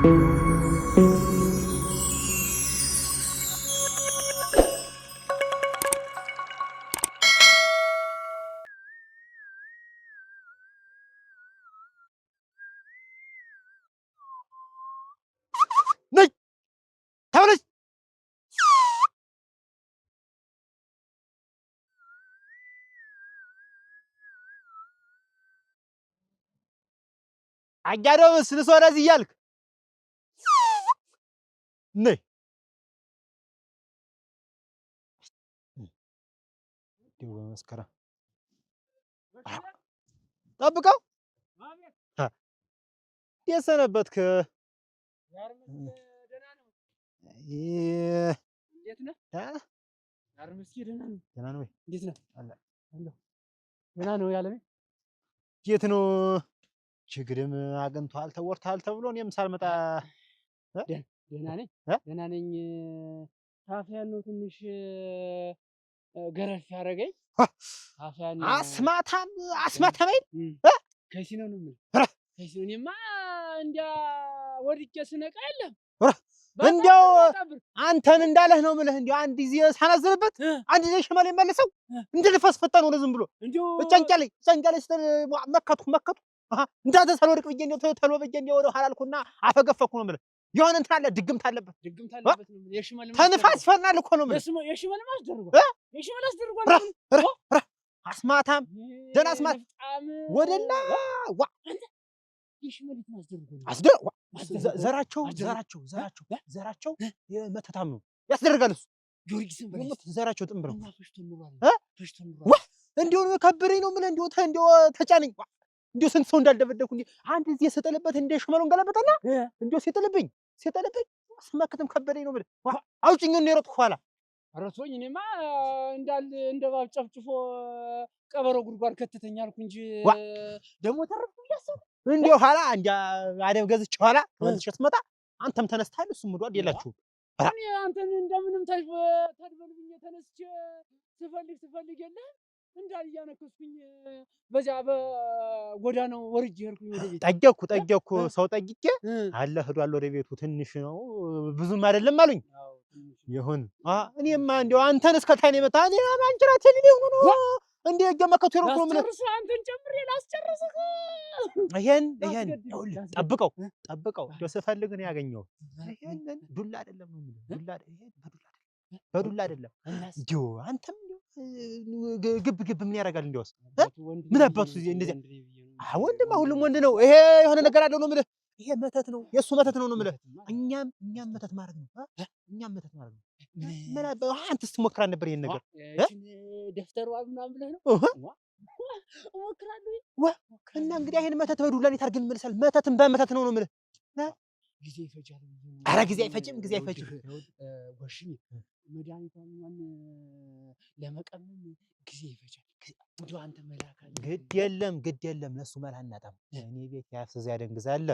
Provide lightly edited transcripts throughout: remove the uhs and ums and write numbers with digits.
ነይ ተመለሽ። አጋደው ስልሶ ወደዚህ እያልክ ነይ ደው በመስከረም ጠብቀው የሰነበትክ እንዴት ነህ? አርምስኪ ደህና ነው ወይ? እንዴት ነህ? አለ ደህና ነው ያለኝ። የት ነው ችግርም አግኝቷል ተወርታል ተብሎ እኔም ሳልመጣ ደህና ነኝ። ታፊያን ነው ትንሽ ገረፍ ያደረገኝ። ታፊያን አስማታም ከሲ ነው የምልህ። ከሲ ነው እኔማ እንዲያ ወድቄ ስነቃ የለም እንዲያው አንተን እንዳለህ ነው የምልህ። እንዲያው አንድ ጊዜ ሳናዝንበት አንድ ጊዜ ሽመል መልሰው እንድልፈስፈታ ነው ዝም ብሎ ጨንቀለኝ መከቱ እንዳተ ሳልወድቅ ብዬ እንደው ተሎ ብዬ እንደው ወደ ኋላ አልኩና አፈገፈኩ ነው የምልህ። የሆነ እንትን አለ ድግምት አለበት ነው የሽመል ተንፋስ ፈናል እኮ ነው የምልህ። የሽመል አስደርጓል አስማታም ደህና አስማት ወደላ ዋ የሽመል አስደርጓል ዘራቸው የመተታም ነው ያስደርጋል። እሱ ጊዮርጊስን ዘራቸው ጥምብ ነው ዋ እንዲሁ ከበረኝ ነው የምልህ። እንዲሁ ተጫነኝ እንዲሁ ስንት ሰው እንዳልደበደብኩ እንዲሁ አንድ ጊዜ ስጥልበት እንደ ሽመሉን ገለበጠና እንዲሁ ሲጥልብኝ ስመክትም ከበረኝ ነው የምልህ። አውጭኝ ነው የሮጥኩ ኋላ ረቶኝ እኔማ እንዳል እንደ እባብ ጨፍጭፎ ቀበሮ ጉድጓድ ከተተኛ አልኩ እንጂ ደግሞ ተረፍኩ እያሰብኩ እንዲሁ ኋላ እንዲያ አደብ ገዝቼ ኋላ ተመልሼ ስመጣ አንተም ተነስተሃል እሱም ወዷል የላችሁም። እኔ አንተን እንደምንም ተድበልብኝ ተነስቼ ስፈልግ የለህም እንዳል እያነከስኩኝ በዚያ በጎዳናው ወርጄ ሄድኩኝ ወደ ቤት። ጠየቅኩ ሰው ጠይቄ አለ ሄዷል ወደ ቤቱ ትንሽ ነው ብዙም አይደለም አሉኝ። ይሁን እኔማ እንዲያው አንተን እስከታይ ነው የመጣ እኔ አንቺራት ሊሆኑ ነው እንዴ ገመከቱ ነው ምን አንተን ጨምሬ ላስጨርስህ። ይሄን ጠብቀው እንደው ስፈልግ ነው ያገኘው። ይሄን ዱላ አይደለም ነው ዱላ በዱላ አይደለም እንዲሁ አንተም ግብ ምን ያደርጋል እንዲያውስ ምን አባቱ እንደዚህ ወንድማ ሁሉም ወንድ ነው። ይሄ የሆነ ነገር አለው ነው የምልህ። ይሄ መተት ነው የእሱ መተት ነው የምልህ። እኛም መተት ማድረግ ነው ምን አባ አንተስ ትሞክራ ነበር ይሄን ነገር ደፍተሩ ምናምን ብለህ ነው እሞክራለሁ እና እንግዲህ ይሄን መተት በዱላ እንዴት አድርገን እንመልሳለን? መተትም በመተት ነው የምልህ። ጊዜ ይፈጃል። ኧረ ጊዜ አይፈጅም ወሽኝ መድኃኒቷን ለመቀመም ጊዜ ይፈጃል። እንደው አንተ መላካ ግድ የለም ለሱ መላ እናጣም። እኔ ቤት ያፍዘዝ ያደንግዛል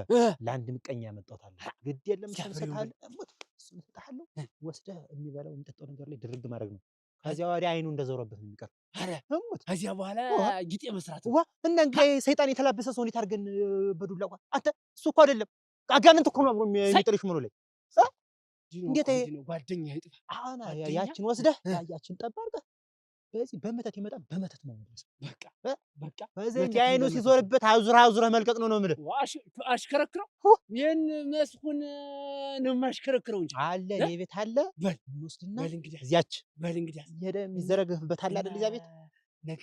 ለአንድ ምቀኛ ያመጣታል። ግድ የለም ሰምሰታል እሱን ሰጣለሁ ወስደህ የሚበላው የሚጠጣው ነገር ላይ ድርግ ማድረግ ነው። ከዚያ ወዲያ አይኑ እንደዞረበት ነው የሚቀር። አረ ከዚያ በኋላ ጊጤ መስራት እና እንግዲህ ሰይጣን የተላበሰ ሰው እንዴት አድርገን በዱላ አንተ እሱ እኮ አይደለም አጋንንት እኮ ነው አብሮ የሚጥልሽ ምኑ ላይ እንዴት ጓደኛ ይጥፋ። አሁን ያችን ወስደህ ያችን ጠብ አድርገህ በዚህ በመተት ይመጣ በመተት ነው በቃ በዚህ እንደ አይኑ ሲዞርበት አዙረህ መልቀቅ ነው የምልህ። አሽከረክረው ይሄን መስኩን ነው የማሽከረክረው እንጂ አለ እኔ ቤት አለ በል እንወስድና እዚያች ሄደ የሚዘረግፍበት አለ አይደል እዚያ ቤት ነገ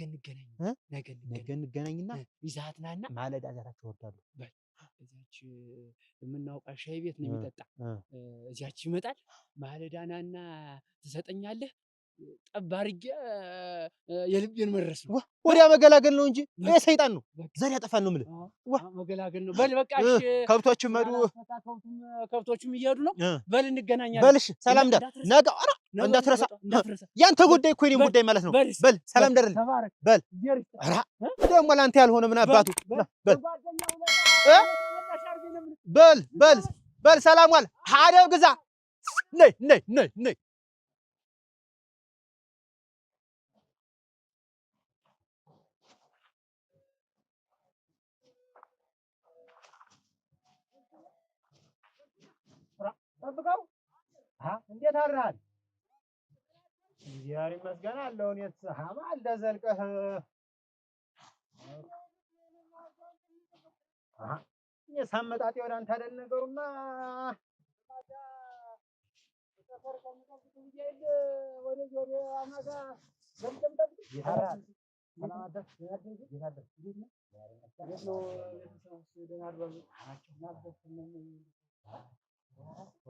እንገናኝና ይዛት ናና ማለዳ ዛራቸው ወርዳሉ በል እዚያች የምናውቃት ሻይ ቤት ነው የሚጠጣ እዚያች ይመጣል ማለዳ ናና ትሰጠኛለህ። ጠብ አድርጌ የልቤን መድረስ ነው ወዲያ መገላገል ነው እንጂ ይሄ ሰይጣን ነው ዘር ያጠፋን ነው የምልህ። መገላገል ነው በል በቃ እሺ። ከብቶችም እየሄዱ ነው በል እንገናኛለን። በልሽ ሰላም ዳር ነገ ኧረ እንዳትረሳ ያንተ ጉዳይ እኮ የእኔም ጉዳይ ማለት ነው። በል ሰላም ዳር በል ኧረ ደግሞ ላንተ ያልሆነ ምን አባቱ በል ሰላም ዋል አደብ ግዛ ነይ ጠብቀው እንዴት አድረሃል? እግዚአብሔር ይመስገን አለሁ። እኔስ አልደ ዘልቀህ እኔስ አመጣጤ ወደ አንተ አይደል ነገሩማ ሰፈር ከሚጠብቅ ልጅ ወደዚህ ወደ አማጋ ዘምጠምጠም ይታራል። ሰላም አደርክ? ይታደርክ እንዴት ነው? እንዴት ነው? ቤተሰቡስ ደህና አድርገው ናቸው? ናበስ ምን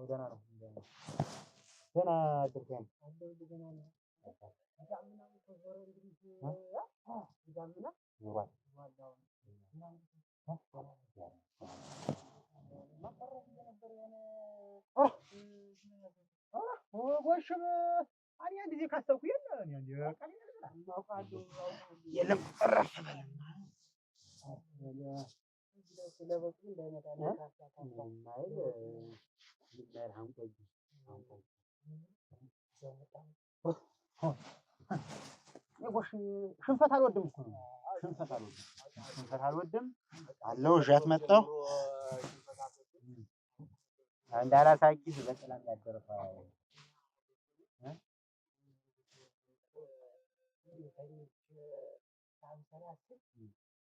ደህና ነው። ደህና አድርገን አለው ደህና ነው። ዳምና ተዞረ እንግዲህ ዳምና ኑሯል ዋላው ማቀረብ ነበር የሆነ ጎሽም እኔ አንድ ጊዜ ካሰብኩ የለ እኔ አንድ ቀን አውቃለሁ የለም እረፍ በል ስለበቁ እንዳይመጣ ማይል ይላል አንቆይ የጎሽ ሽንፈት አልወድም እኮ ነው። ሽንፈት አልወድም አለው እዣት መጣሁ እንዳላሳጊዝ በሰላም ያደረፋ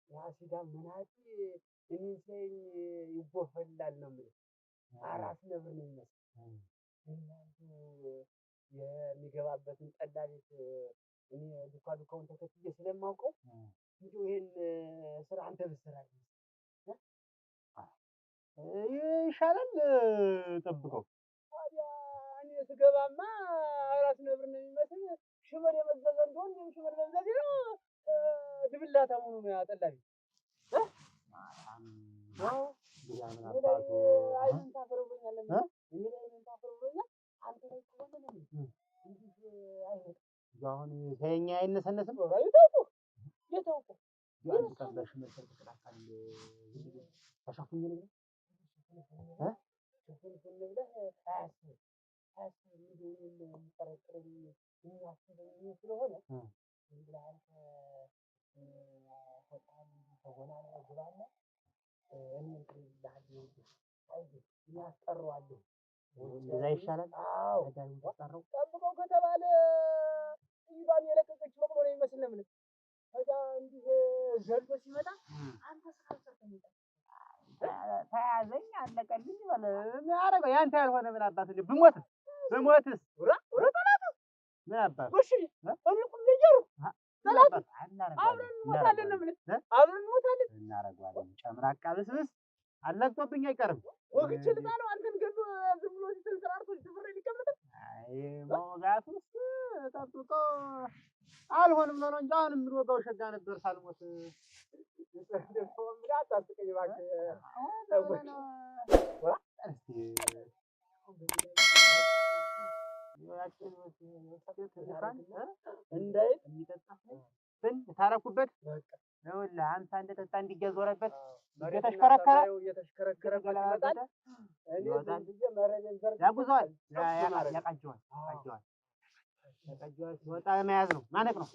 ያሲዳም ምናጭ እኔ ሳይ ይጎፈላል ነው የምልህ። አራስ ነብር ነው የሚመስለው። እናንተ የሚገባበትን ጠላ ቤት እኔ ዱካውን ተከትዬ ስለማውቀው እንዲሁ ይሄን ስራ አንተ ብትሰራልኝ ይሻላል። ጠብቀው ታዲያ እኔ ስገባማ አራስ ነብር ነው የሚመስል ሽመል የመዘዘ እንደሆነ ሽመል መዘዝ ነው ድብላታ ሆኖ ነው ያጠላኝ አይን ታፈርብኛል አንተ ላይ ከሆነ አሁን ከኛ አይነሰነስም የታውቁ ያንተበሽ መስል ተከላካል ተሻፉኝ ነው ተሸፍን ብለህ አያስብ ምንድን ነው የሚጠረጥረኝ የሚያስበኝ ስለሆነ ብለህ አንተ ፈጣን ተሆናለ ግባለ እኔ እንትን ብለሃለሁ እኔ አስጠራዋለሁ እንደዛ ይሻላል። አዎ ጠብቀው ከተባለ ይባል የለቀቀች በቅሎ ነው የሚመስል ነው የምልህ። ከዛ እንዲህ ዘልቶ ሲመጣ አንተ ስላልሰርተኝ ተያዘኝ አለቀልኝ በል የሚያደርገው ያንተ ያልሆነ ምን አባት እንደ ብሞትስ ጠላት ምን አባት እሺ እኔ ቁም ልጀሩ ጠላት አብረን እንሞታለን ነው የምልህ። አብረን እንሞታለን እናደርገዋለን። ጨምራቃ ብስብስ አለቅቶብኝ አይቀርም። ወግቼ ልጣለው አንተን ገዶ ዝም ብሎ ሲተንሰራርቶ ሲፈረ ሊቀመጥ አይ ሞጋቱስ ጠብቆ አልሆንም ነው እንጂ አሁን የምንወጋው ሸጋ ነበር ሳልሞት እንዳይል ታረኩበት ይኸውልህ አንተ እንደጠጣ እንዲገዞረበት እየተሽከረከረ ይመጣል። ያጉዘዋል ያቃጀዋል ሲወጣ መያዝ ነው ማነቅ ነው።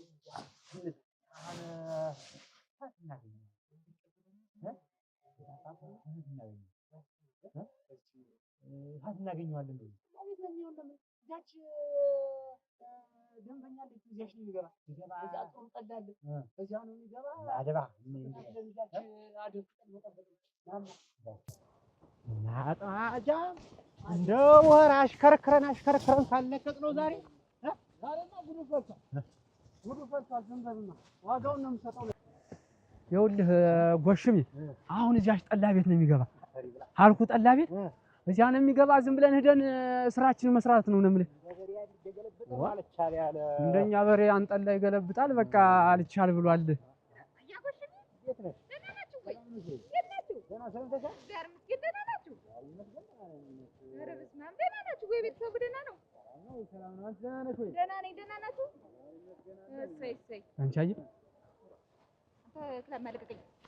እናገኘዋለን ያች ደንበኛ ልጅ እዚያች ነው የሚገባ እዚያ ጥሩ ጠላለ እዚያ ነው የሚገባ አደባ ናጣጃ እንደው ወር አሽከርክረን ሳለቀቅ ነው ዛሬ ዛሬማ ጉዱ ፈልቷል። ዝም በልና ዋጋውን ነው የምሰጠው። ይኸውልህ ጎሽሜ አሁን እዚያች ጠላ ቤት ነው የሚገባ አልኩ ጠላ ቤት እዚያ ነው የሚገባ። ዝም ብለን ሄደን ስራችንን መስራት ነው የምልህ። እንደኛ በሬ አንጠላ ይገለብጣል። በቃ አልቻል ብሏል።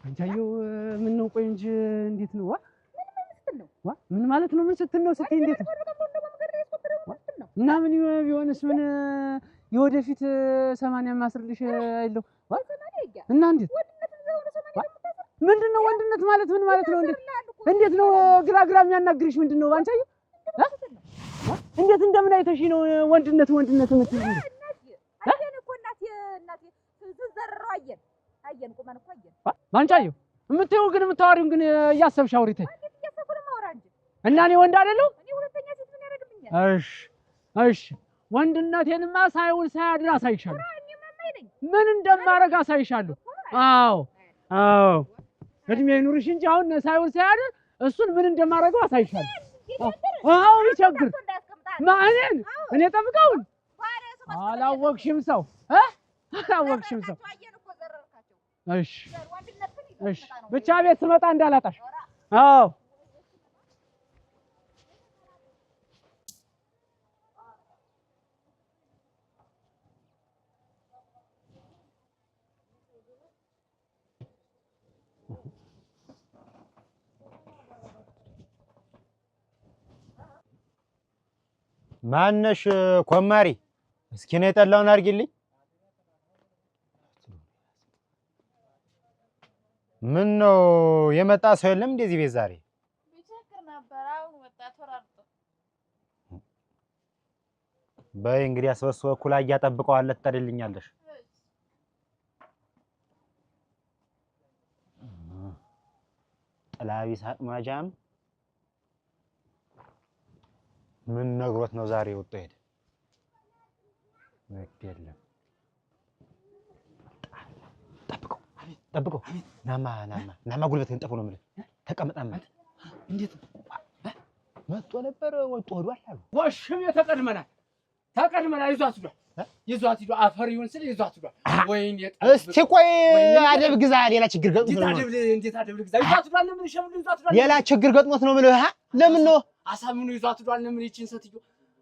አንቻየው ምን ነው ቆይ እንጂ እንዴት ነው ምን ማለት ነው? ምን ስትል ነው ስትይ እንዴት እና ምን ቢሆንስ ምን የወደፊት 80 ማስርልሽ አይለው እና እንዴት ምንድነው ወንድነት ማለት ምን ማለት ነው? እንዴት ነው ግራ የሚያናግርሽ ምንድነው? አንቻየው እንዴት እንደምን አይተሽ ነው ወንድነት የምትይኝ? አየን እኮ እናቴ ትዘርረው አየን ቁመን እኮ አየን። ማንቻየው የምትይው ግን የምታወሪው ግን እያሰብሽ አውሪ ተይ። እና እኔ ወንድ አይደለሁ? እኔ ሁለተኛ ሴት ምን ያደርግልኛል? እሺ ወንድነቴንማ ሳይውል ሳያድር አሳይሻለሁ። ምን እንደማደርግ አሳይሻለሁ። አዎ እድሜ ይኑርሽ እንጂ አሁን ሳይውል ሳያድር እሱን ምን እንደማደርገው አሳይሻለሁ። አዎ ይቸግር ማንን እኔ ጠብቀውን አላወቅሽም ሰው አላወቅሽም ሰው። እሺ ብቻ ቤት ስመጣ እንዳላጣሽ። አዎ ማነሽ ኮማሪ? እስኪ ነው የጠላውን አድርጊልኝ። ምን ነው የመጣ ሰው የለም እንደዚህ ቤት ዛሬ? ቢቸግር ነበር አሁን ወጣ ተራርጦ። በይ እንግዲህ አስበስበ እኩል እያጠብቀዋል ትጠልልኛለሽ። ጥላቢስ አጥማጃም ምን ነግሮት ነው ዛሬ ወጥቶ ሄደ? ወደለም ጠብቀው ናማ ጉልበትህን ጠፉ ነው የምልህ። ተቀመጣማ እንዴት መጥቶ ነበር ወጥቶ ሄዷል አሉ። ወሽም ተቀድመናል ይዟት ሂዷል አፈር ይሁን ስለ ይዟት ሂዷል። ወይኔ እስቲ ቆይ አደብ ግዛ። ሌላ ችግር ገጥሞት ነው። እንዴት አደብ ግዛ? ይዟት ሂዷል ነው የምልሽ። ይዟት ሂዷል ሌላ ችግር ገጥሞት ነው የምልህ። ለምን ነው አሳምኑ ይዟት ሂዷል ነው የምልህ። ይቺን ሴትዮ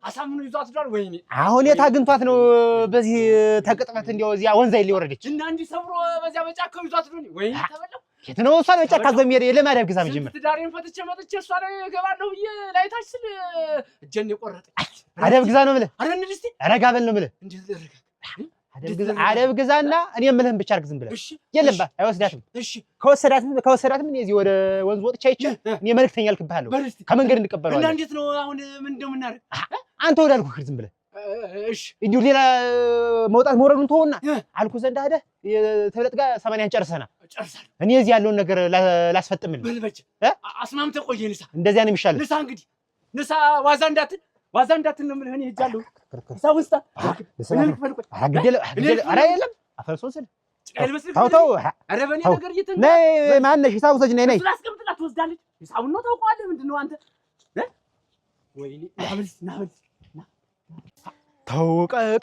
አሳምኑ ይዟት ሂዷል። ወይኔ አሁን የት አግኝቷት ነው በዚህ ተቅጥበት እንደው እዚያ ወንዝ ላይ ሊወረደች እና እንዲህ ሰብሮ በዚያ በጫካው ይዟት ሂዷል። ወይኔ ተበላው። የት ነው እሷን በጫካ ዘሚሄድ ለማደብ ግዛ መጀመር ትዳሬን ፈትቼ መጥቼ እሷ ላይ እገባለሁ ብዬ ላይታች ስል እጄን የቆረጠች አደብ ግዛ ነው የምልህ። ኧረ እንሂድ እስኪ ረጋ በል ነው የምልህ። እንዴት ልረጋ? አደብ ግዛና እኔ የምልህን ብቻ አድርግ ዝም ብለህ። የለም አይወስዳትም። እሺ ከወሰዳትም እኔ እዚህ ወደ ወንዝ ወጥቼ አይቼ እኔ መልእክተኛ ልክብሃለሁ ከመንገድ እንቀበለዋለን። እና እንዴት ነው አሁን ምን እንደምናደርግ? አንተ ወዳልኩህ ዝም ብለህ እሺ እንዲሁ ሌላ መውጣት መውረዱን ተወውና አልኩህ ዘንድ ሄደህ ተብለጥ ጋር 80 ጨርሰናል። እኔ እዚህ ያለውን ነገር ላስፈጥምልህ። በልበጭ አስማምተህ ቆይ። ንሳ እንደዚያ ነው የሚሻለው። ንሳ እንግዲህ ንሳ ዋዛ እንዳትን ነው የምልህ። እኔ ሄጃለሁ ንሳ ውስጥ ኧረ የለም አፈርሶን ስል ተው ኧረ በእኔ ነገር ነይ ማነሽ ሂሳብ ውሰጅ ነይ ላስቀምጥላት ትወስዳለች። ሂሳቡን ነው ታውቀዋለህ። ምንድን ነው አንተ? ወይኔ ናበል ተው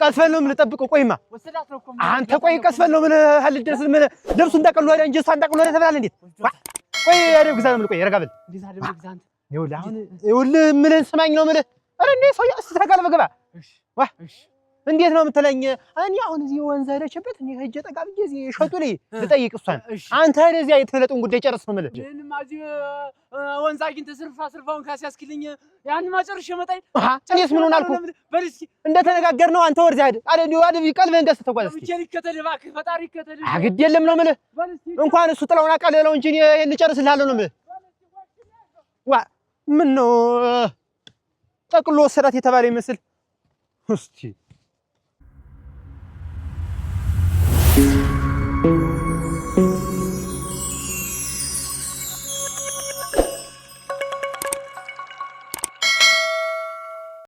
ቀስ በል ነው የምልህ። ጠብቀው ቆይማ አንተ ቆይ ቀስ በል ነው የምልህ። ልደርስ የምልህ ልብሱን እንዳቀሉ አይደል እንጂ እሷን እንዳቀሉ አይደል ተብላለህ። እንዴት ቆይ አደብ ግዛ ነው የምልህ። ቆይ ረጋ በል ይኸውልህ አሁን ይኸውልህ የምልህን ስማኝ ነው የምልህ። ኧረ እንዴ ሰው ያስተካከለ በገባ ዋ እንዴት ነው የምትለኝ? እኔ አሁን እዚህ ወንዝ ሄደችበት እኔ ሄጄ ጠጋ ብዬ እዚህ ሸጡ ላይ ልጠይቅ እሷን። አንተ እዚያ የተፈለጠውን ጉዳይ ጨርስ ነው የምልህ። ምንም እዚህ ወንዝ አግኝተህ ስርፋውን ካስያዝክልኝ ያን ማጨርሽ መጣኝ። እኔስ ምን ሆናልኩ? በል እስኪ እንደተነጋገርነው አንተ ወርዛ ሄድ አለ እንዲሁ አድብ ቀልብህን ገዝተህ ተጓዝ እስኪ። ይከተልህ እባክህ ፈጣሪ ይከተልህ። ግድ የለም ነው የምልህ። እንኳን እሱ ጥላውን አቃለለው እንጂ እኔ ይሄን ልጨርስልሃለሁ ነው የምልህ። ዋ ምን ነው ጠቅሎ ወሰዳት የተባለ ይመስል እስቲ